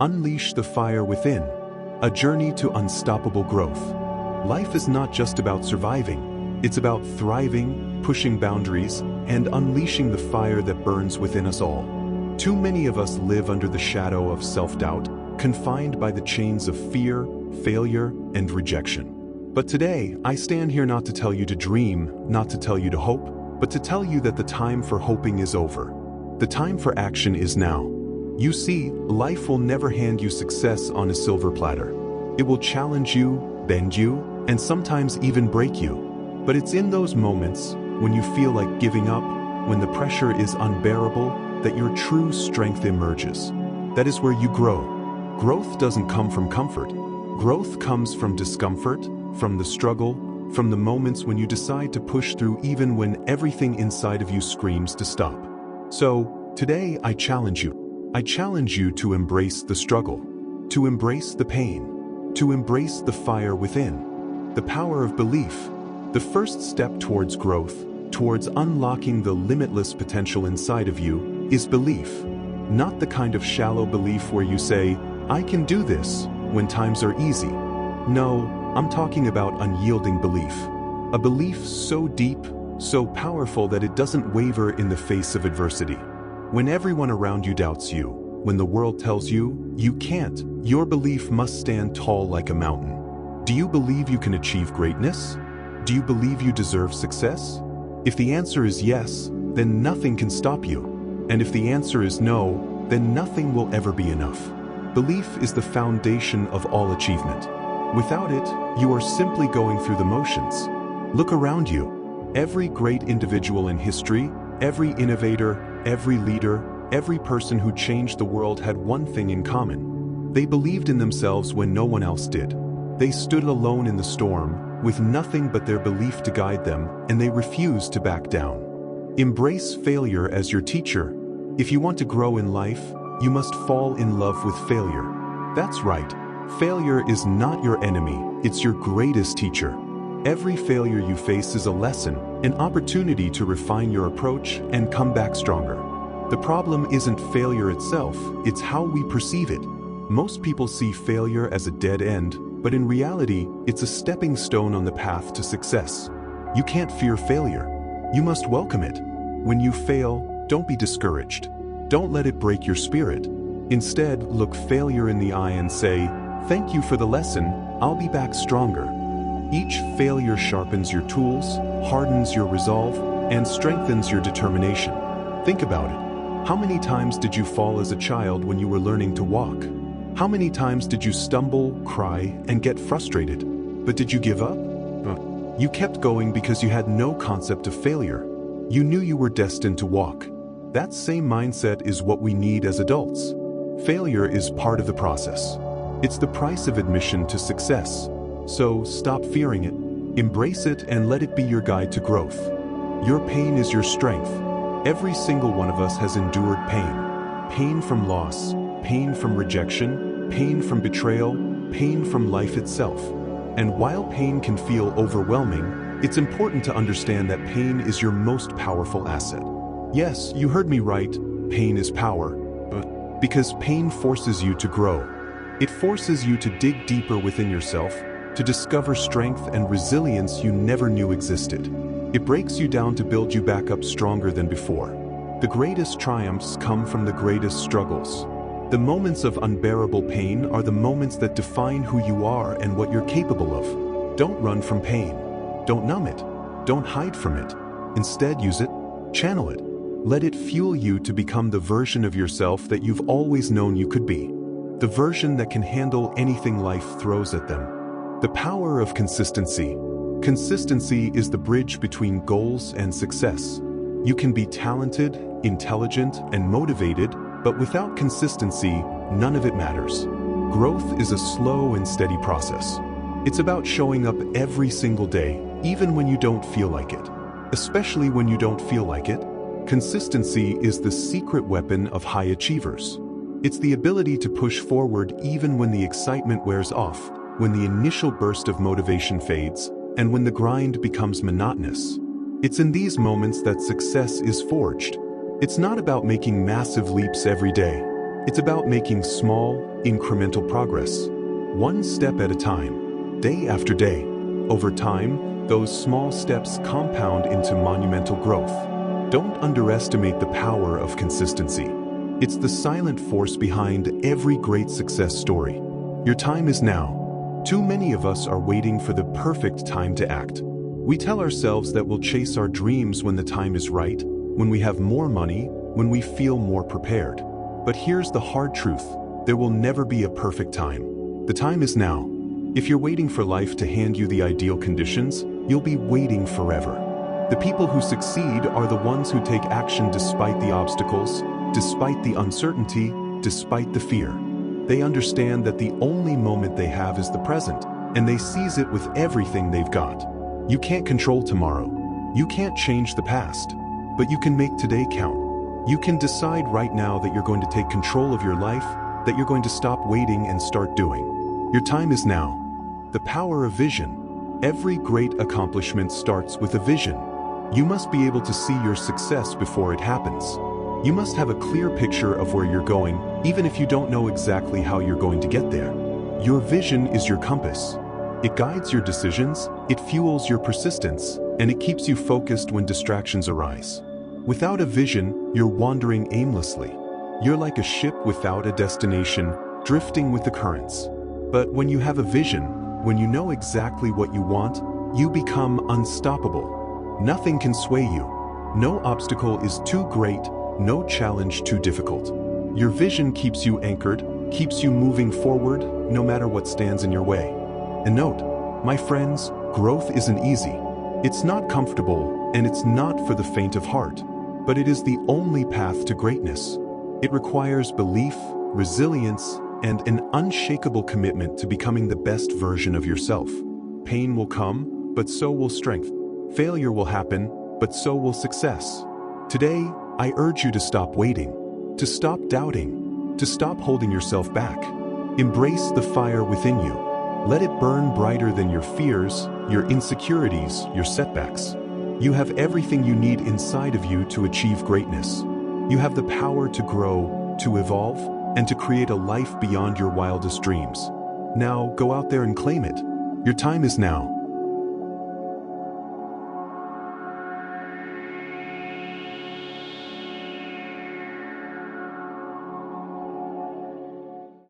Unleash the Fire Within, a journey to unstoppable growth. Life is not just about surviving, it's about thriving, pushing boundaries, and unleashing the fire that burns within us all. Too many of us live under the shadow of self-doubt, confined by the chains of fear, failure, and rejection. But today, I stand here not to tell you to dream, not to tell you to hope, but to tell you that the time for hoping is over. The time for action is now. You see, life will never hand you success on a silver platter. It will challenge you, bend you, and sometimes even break you. But it's in those moments, when you feel like giving up, when the pressure is unbearable, that your true strength emerges. That is where you grow. Growth doesn't come from comfort. Growth comes from discomfort, from the struggle, from the moments when you decide to push through even when everything inside of you screams to stop. So, today I challenge you. I challenge you to embrace the struggle, to embrace the pain, to embrace the fire within. The power of belief, the first step towards growth, towards unlocking the limitless potential inside of you, is belief. Not the kind of shallow belief where you say, I can do this, when times are easy. No, I'm talking about unyielding belief. A belief so deep, so powerful that it doesn't waver in the face of adversity. When everyone around you doubts you, when the world tells you, you can't, your belief must stand tall like a mountain. Do you believe you can achieve greatness? Do you believe you deserve success? If the answer is yes, then nothing can stop you. And if the answer is no, then nothing will ever be enough. Belief is the foundation of all achievement. Without it, you are simply going through the motions. Look around you. Every great individual in history, every innovator, every leader, every person who changed the world had one thing in common. They believed in themselves when no one else did. They stood alone in the storm, with nothing but their belief to guide them, and they refused to back down. Embrace failure as your teacher. If you want to grow in life, you must fall in love with failure. That's right. Failure is not your enemy, it's your greatest teacher. Every failure you face is a lesson, an opportunity to refine your approach and come back stronger. The problem isn't failure itself, it's how we perceive it. Most people see failure as a dead end, but in reality, it's a stepping stone on the path to success. You can't fear failure. You must welcome it. When you fail, don't be discouraged. Don't let it break your spirit. Instead, look failure in the eye and say, thank you for the lesson, I'll be back stronger. Each failure sharpens your tools, hardens your resolve, and strengthens your determination. Think about it. How many times did you fall as a child when you were learning to walk? How many times did you stumble, cry, and get frustrated? But did you give up? You kept going because you had no concept of failure. You knew you were destined to walk. That same mindset is what we need as adults. Failure is part of the process. It's the price of admission to success. So stop fearing it, embrace it, and let it be your guide to growth. Your pain is your strength. Every single one of us has endured pain. Pain from loss, pain from rejection, pain from betrayal, pain from life itself. And while pain can feel overwhelming, it's important to understand that pain is your most powerful asset. Yes, you heard me right, pain is power. Because pain forces you to grow. It forces you to dig deeper within yourself, to discover strength and resilience you never knew existed. It breaks you down to build you back up stronger than before. The greatest triumphs come from the greatest struggles. The moments of unbearable pain are the moments that define who you are and what you're capable of. Don't run from pain. Don't numb it. Don't hide from it. Instead, use it, channel it. Let it fuel you to become the version of yourself that you've always known you could be. The version that can handle anything life throws at them. The power of consistency. Consistency is the bridge between goals and success. You can be talented, intelligent, and motivated, but without consistency, none of it matters. Growth is a slow and steady process. It's about showing up every single day, even when you don't feel like it. Especially when you don't feel like it, consistency is the secret weapon of high achievers. It's the ability to push forward even when the excitement wears off, when the initial burst of motivation fades, and when the grind becomes monotonous. It's in these moments that success is forged. It's not about making massive leaps every day. It's about making small, incremental progress. One step at a time, day after day. Over time, those small steps compound into monumental growth. Don't underestimate the power of consistency. It's the silent force behind every great success story. Your time is now. Too many of us are waiting for the perfect time to act. We tell ourselves that we'll chase our dreams when the time is right, when we have more money, when we feel more prepared. But here's the hard truth. There will never be a perfect time. The time is now. If you're waiting for life to hand you the ideal conditions, you'll be waiting forever. The people who succeed are the ones who take action despite the obstacles, despite the uncertainty, despite the fear. They understand that the only moment they have is the present, and they seize it with everything they've got. You can't control tomorrow. You can't change the past, but you can make today count. You can decide right now that you're going to take control of your life, that you're going to stop waiting and start doing. Your time is now. The power of vision. Every great accomplishment starts with a vision. You must be able to see your success before it happens. You must have a clear picture of where you're going, even if you don't know exactly how you're going to get there. Your vision is your compass. It guides your decisions, it fuels your persistence, and it keeps you focused when distractions arise. Without a vision, you're wandering aimlessly. You're like a ship without a destination, drifting with the currents. But when you have a vision, when you know exactly what you want, you become unstoppable. Nothing can sway you. No obstacle is too great, no challenge too difficult. Your vision keeps you anchored, keeps you moving forward, no matter what stands in your way. And note, my friends, growth isn't easy. It's not comfortable, and it's not for the faint of heart. But it is the only path to greatness. It requires belief, resilience, and an unshakable commitment to becoming the best version of yourself. Pain will come, but so will strength. Failure will happen, but so will success. Today, I urge you to stop waiting, to stop doubting, to stop holding yourself back. Embrace the fire within you. Let it burn brighter than your fears, your insecurities, your setbacks. You have everything you need inside of you to achieve greatness. You have the power to grow, to evolve, and to create a life beyond your wildest dreams. Now, go out there and claim it. Your time is now.